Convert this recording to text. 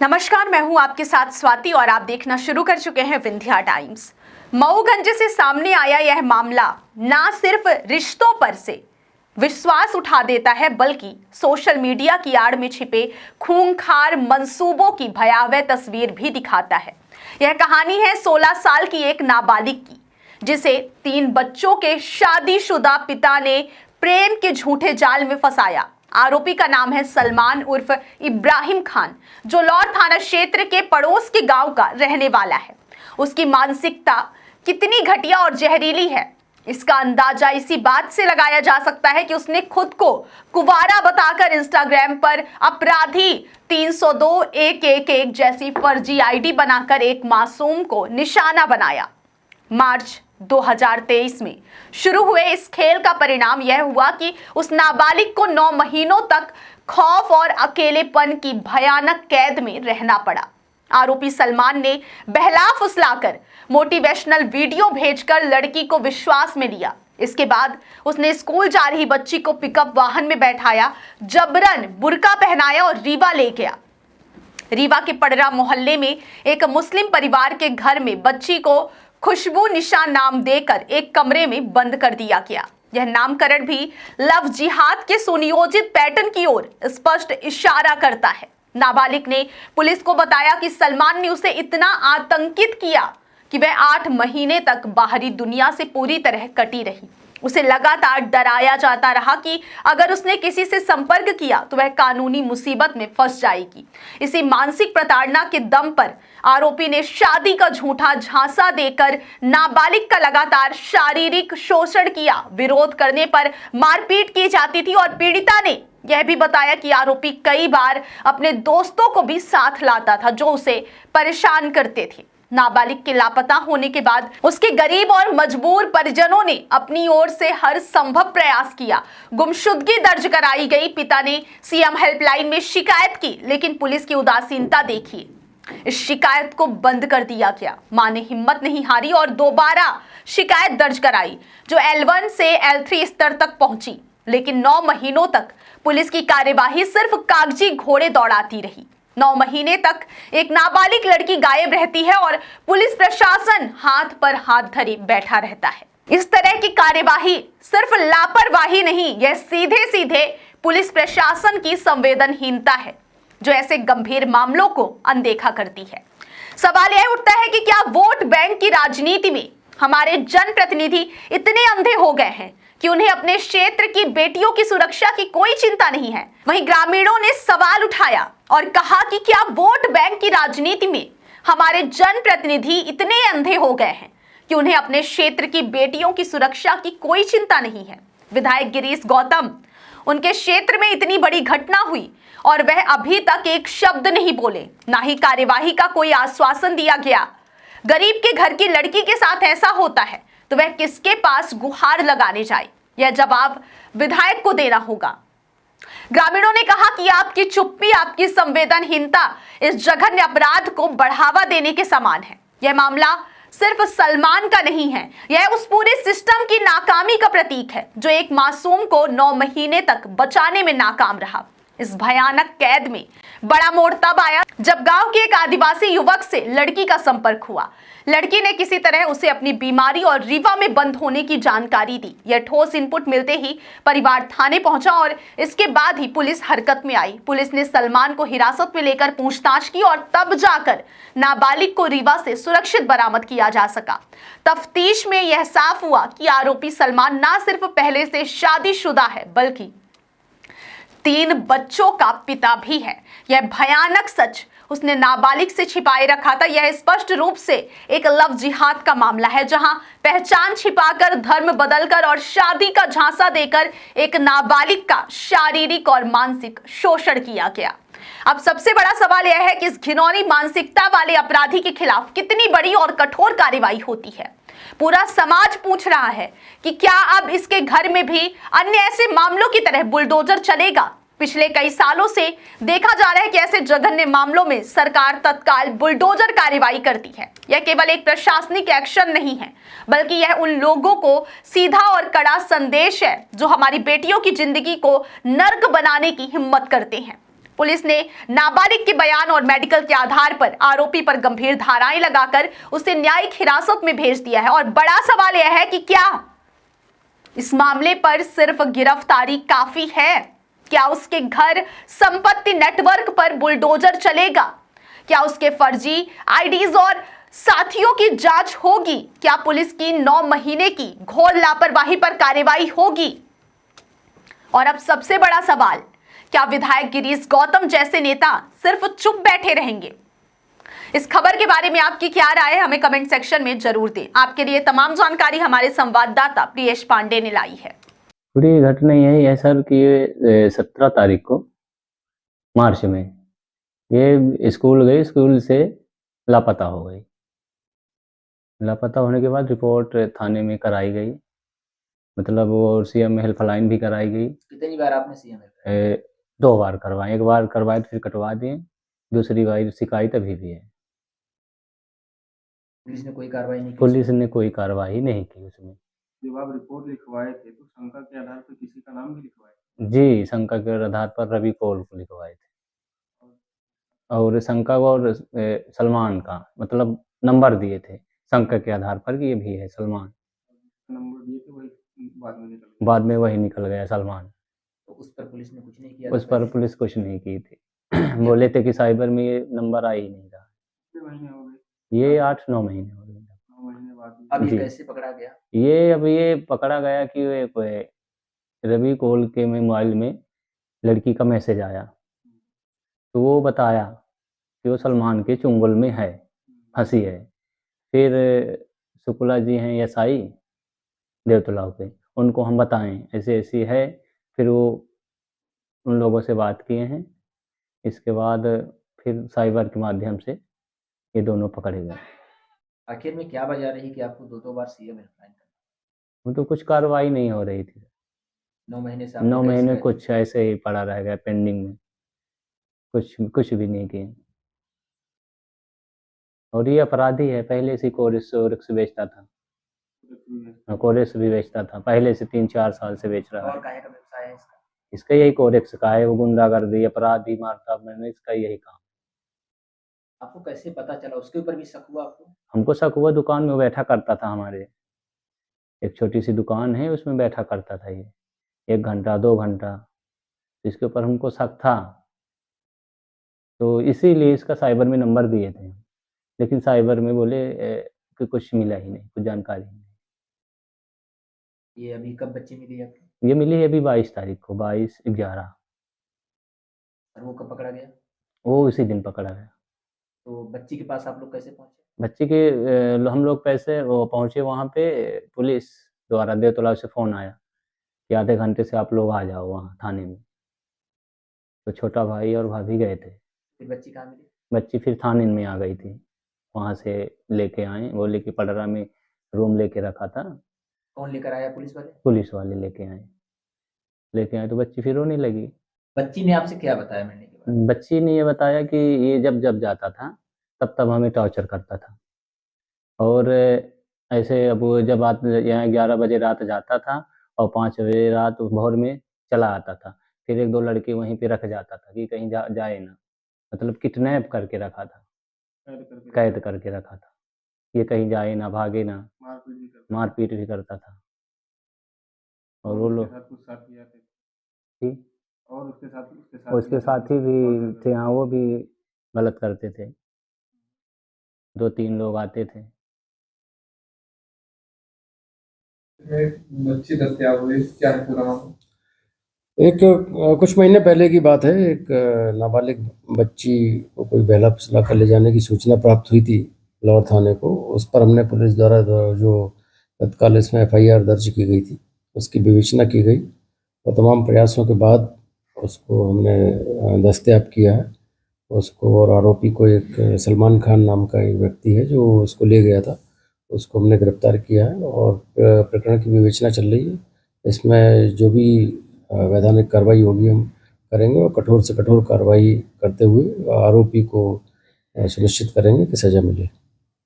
नमस्कार, मैं हूं आपके साथ स्वाति और आप देखना शुरू कर चुके हैं विंध्या टाइम्स। मऊगंज से सामने आया यह मामला ना सिर्फ रिश्तों पर से विश्वास उठा देता है, बल्कि सोशल मीडिया की आड़ में छिपे खूंखार मंसूबों की भयावह तस्वीर भी दिखाता है। यह कहानी है 16 साल की एक नाबालिग की, जिसे 3 बच्चों के शादीशुदा पिता ने प्रेम के झूठे जाल में फंसाया। आरोपी का नाम है सलमान उर्फ इब्राहिम खान, जो लौर थाना क्षेत्र के पड़ोस के गांव का रहने वाला है। उसकी मानसिकता कितनी घटिया और जहरीली है, इसका अंदाजा इसी बात से लगाया जा सकता है कि उसने खुद को कुंवारा बताकर इंस्टाग्राम पर अपराधी 302-111 जैसी फर्जी आईडी बनाकर एक मासूम को निशाना बनाया। मार्च 2023 में शुरू हुए इस खेल का परिणाम यह हुआ कि उस नाबालिग को 9 महीनों तक खौफ और अकेलेपन की भयानक कैद में रहना पड़ा। आरोपी सलमान ने बहला फुसलाकर मोटिवेशनल वीडियो भेजकर लड़की को विश्वास में लिया। इसके बाद उसने स्कूल जा रही बच्ची को पिकअप वाहन में बैठाया, जबरन बुर्का पहनाया और रीवा ले गया। रीवा के पड़रा मोहल्ले में एक मुस्लिम परिवार के घर में बच्ची को खुशबू निशा नाम देकर एक कमरे में बंद कर दिया गया। यह नामकरण भी लव जिहाद के सुनियोजित पैटर्न की ओर स्पष्ट इशारा करता है। नाबालिग ने पुलिस को बताया कि सलमान ने उसे इतना आतंकित किया कि वह 8 महीने तक बाहरी दुनिया से पूरी तरह कटी रही। उसे लगातार डराया जाता रहा कि अगर उसने किसी से संपर्क किया तो वह कानूनी मुसीबत में फंस जाएगी। इसी मानसिक प्रताड़ना के दम पर आरोपी ने शादी का झूठा झांसा देकर नाबालिग का लगातार शारीरिक शोषण किया। विरोध करने पर मारपीट की जाती थी और पीड़िता ने यह भी बताया कि आरोपी कई बार अपने दोस्तों को भी साथ लाता था, जो उसे परेशान करते थे। नाबालिग के लापता होने के बाद उसके गरीब और मजबूर परिजनों ने अपनी ओर से हर संभव प्रयास किया। गुमशुदगी दर्ज कराई गई। पिता ने सीएम हेल्पलाइन में शिकायत की, लेकिन पुलिस की उदासीनता देखिए। इस शिकायत को बंद कर दिया गया। मां ने हिम्मत नहीं हारी और दोबारा शिकायत दर्ज कराई, जो L1 से L3 स्तर तक पहुंची। लेकिन 9 महीनों तक पुलिस की कार्यवाही सिर्फ कागजी घोड़े दौड़ाती रही। 9 महीने तक एक नाबालिग लड़की गायब रहती है और पुलिस प्रशासन हाथ पर हाथ धरे बैठा रहता है। इस तरह की कार्यवाही सिर्फ लापरवाही नहीं, यह सीधे सीधे पुलिस प्रशासन की संवेदनहीनता है, जो ऐसे गंभीर मामलों को अनदेखा करती है। सवाल यह उठता है कि क्या वोट बैंक की राजनीति में हमारे जनप्रतिनिधि इतने अंधे हो गए हैं कि उन्हें अपने क्षेत्र की बेटियों की सुरक्षा की कोई चिंता नहीं है? वहीं ग्रामीणों ने सवाल उठाया और कहा कि क्या वोट बैंक की राजनीति में हमारे जनप्रतिनिधि इतने अंधे हो गए हैं कि उन्हें अपने क्षेत्र की बेटियों की सुरक्षा की कोई चिंता नहीं है? विधायक गिरीश गौतम, उनके क्षेत्र में इतनी बड़ी घटना हुई और वह अभी तक एक शब्द नहीं बोले, ना ही कार्यवाही का कोई आश्वासन दिया गया। गरीब के घर की लड़की के साथ ऐसा होता है तो वह किसके पास गुहार लगाने जाए? यह जवाब विधायक को देना होगा। ग्रामीणों ने कहा कि आपकी चुप्पी, आपकी संवेदनहीनता इस जघन्य अपराध को बढ़ावा देने के समान है। यह मामला सिर्फ सलमान का नहीं है, यह उस पूरे सिस्टम की नाकामी का प्रतीक है, जो एक मासूम को 9 महीने तक बचाने में नाकाम रहा। इस भयानक कैद में बड़ा मोड़ तब आया जब गांव के एक आदिवासी युवक से लड़की का संपर्क हुआ। लड़की ने किसी तरह उसे अपनी बीमारी और रीवा में बंद होने की जानकारी दी। यह ठोस इनपुट मिलते ही परिवार थाने पहुंचा और इसके बाद ही पुलिस हरकत में आई। पुलिस ने सलमान को हिरासत में लेकर पूछताछ की और तब जाकर नाबालिग को रीवा से सुरक्षित बरामद किया जा सका। तफ्तीश में यह साफ हुआ कि आरोपी सलमान न सिर्फ पहले से शादीशुदा है, बल्कि 3 बच्चों का पिता भी है। यह भयानक सच उसने नाबालिग से छिपाए रखा था। यह स्पष्ट रूप से एक लव जिहाद का मामला है, जहां पहचान छिपाकर, धर्म बदलकर और शादी का झांसा देकर एक नाबालिग का शारीरिक और मानसिक शोषण किया गया। अब सबसे बड़ा सवाल यह है कि इस घिनौनी मानसिकता वाले अपराधी के खिलाफ कितनी बड़ी और कठोर कार्रवाई होती है। पूरा समाज पूछ रहा है कि क्या अब इसके घर में भी अन्य ऐसे मामलों की तरह बुलडोजर चलेगा? पिछले कई सालों से देखा जा रहा है कि ऐसे जघन्य मामलों में सरकार तत्काल बुलडोजर कार्रवाई करती है। यह केवल एक प्रशासनिक एक्शन नहीं है, बल्कि यह उन लोगों को सीधा और कड़ा संदेश है जो हमारी बेटियों की जिंदगी को नर्क बनाने की हिम्मत करते हैं। पुलिस ने नाबालिग के बयान और मेडिकल के आधार पर आरोपी पर गंभीर धाराएं लगाकर उसे न्यायिक हिरासत में भेज दिया है। और बड़ा सवाल यह है कि क्या इस मामले पर सिर्फ गिरफ्तारी काफी है? क्या उसके घर संपत्ति नेटवर्क पर बुलडोजर चलेगा? क्या उसके फर्जी आईडीज और साथियों की जांच होगी? क्या पुलिस की 9 महीने की घोर लापरवाही पर कार्रवाई होगी? और अब सबसे बड़ा सवाल, क्या विधायक गिरीश गौतम जैसे नेता सिर्फ चुप बैठे रहेंगे? इस खबर के बारे में आपकी क्या राय है, हमें कमेंट सेक्शन में जरूर दें। आपके लिए तमाम जानकारी हमारे संवाददाता प्रियेश पांडे ने लाई है। पूरी घटना यही है सर कि 17 तारीख को मार्च में ये स्कूल गई, स्कूल से लापता हो गई। लापता होने के बाद रिपोर्ट थाने में कराई गई, मतलब वो सीएम हेल्पलाइन भी कराई गई। कितनी बार आपने सीएम 2 बार करवाए, एक बार करवाए तो फिर कटवा दिए, दूसरी बार शिकायत अभी भी है। पुलिस ने कोई कार्रवाई नहीं की? पुलिस ने कोई कार्रवाई नहीं की उसमें। जब आप रिपोर्ट लिखवाए थे तो शंका के आधार पर किसी का नाम भी लिखवाए थे? जी, शंका के आधार पर रवि कौल को लिखवाए थे और शंका और सलमान का मतलब नंबर दिए थे शंका के आधार पर कि ये भी है सलमान। नंबर दिए थे वही बाद में वही निकल गया सलमान। तो उस पर पुलिस ने कुछ नहीं किया? उस पर पुलिस कुछ नहीं की थी। बोले थे कि साइबर में ये नंबर आ ही नहीं रहा। कितने महीने हो गए? ये 8-9 महीने हो गए। 9 महीने बाद अब ये जी। कैसे पकड़ा गया? ये पकड़ा गया कि वे कोई रवि कौल के मोबाइल में लड़की का मैसेज आया, तो वो बताया कि वो सलमान के चुंगल में है, फंसी है। फिर शुक्ला जी हैं एसआई देवतलाव के, उनको हम बताएं ऐसे ऐसी है, फिर वो उन लोगों से बात किए हैं। इसके बाद फिर साइबर के माध्यम से ये दोनों पकड़े गए। आखिर में क्या वजह रही कि आपको 2-2 बार सीएम हेल्पलाइन करना? वो तो कुछ कार्रवाई नहीं हो रही थी। 9 महीने से 9 महीने कुछ ऐसे ही पड़ा रह गया पेंडिंग में, कुछ भी नहीं किए। और ये अपराधी है, पहले से कोरेक्स बेचता था, कोरेक्स भी बेचता था पहले से, 3-4 साल से बेच रहा है। और काहे का व्यवसाय है इसका? इसका यही कोरेक्स का है, वो गुंडागर्दी, अपराधी, मारता मैंने, इसका यही काम। आपको कैसे पता चला? उसके ऊपर भी शक हुआ आपको? हमको शक हुआ, दुकान में बैठा करता था, हमारे एक छोटी सी दुकान है उसमें बैठा करता था ये 1 घंटा 2 घंटा, इसके ऊपर हमको शक था, तो इसीलिए इसका साइबर में नंबर दिए थे। लेकिन साइबर में बोले कि कुछ मिला ही नहीं, कुछ जानकारी नहीं। ये अभी कब बच्ची मिली आपको? ये मिली है अभी 22 तारीख को, 22/11। और वो कब पकड़ा गया? वो उसी दिन पकड़ा गया। तो बच्ची के पास आप लोग कैसे पहुंचे? बच्चे के हम लोग पैसे वो पहुँचे वहाँ पे, पुलिस द्वारा देवतलाव से फ़ोन आया कि आधे घंटे से आप लोग आ जाओ वहाँ थाने में। तो छोटा भाई और भाभी गए थे। फिर बच्ची कहाँ मिली? बच्ची फिर थाने में आ गई थी, वहाँ से लेके आए, वो लेके पडरा में रूम लेके रखा था। कौन लेकर आया? पुलिस वाले? पुलिस वाले लेके आए तो बच्ची फिर रोने लगी। बच्ची ने आपसे क्या बताया मिलने के बाद? बच्ची ने ये बताया कि ये जब जाता था तब हमें टॉर्चर करता था, और ऐसे अब वो जब रात यहाँ 11 बजे रात जाता था और 5 बजे रात भोर में चला आता था। फिर 1-2 लड़के वहीं पे रख जाता था कि कहीं जाए ना, मतलब किडनैप करके रखा था, कैद करके रखा था, ये कहीं जाए ना, भागे ना, मारपीट भी करता था। और वो लोग और उसके साथी भी थे, हाँ, वो भी गलत करते थे। 2-3 लोग आते थे। बच्ची दस्तयाब हुई, क्या है पूरा मामला? एक कुछ महीने पहले की बात है। एक नाबालिग बच्ची को कोई बहला फुसला कर ले जाने की सूचना प्राप्त हुई थी लाहौर थाने को। उस पर हमने पुलिस द्वारा जो तत्काल इसमें FIR दर्ज की गई थी, उसकी विवेचना की गई और तमाम प्रयासों के बाद उसको हमने दस्तयाब किया है। उसको और आरोपी को, एक सलमान खान नाम का एक व्यक्ति है जो उसको ले गया था, उसको हमने गिरफ्तार किया है और प्रकरण की विवेचना चल रही है। इसमें जो भी वैधानिक कार्रवाई होगी हम करेंगे और कठोर से कठोर कार्रवाई करते हुए आरोपी को सुनिश्चित करेंगे कि सज़ा मिले।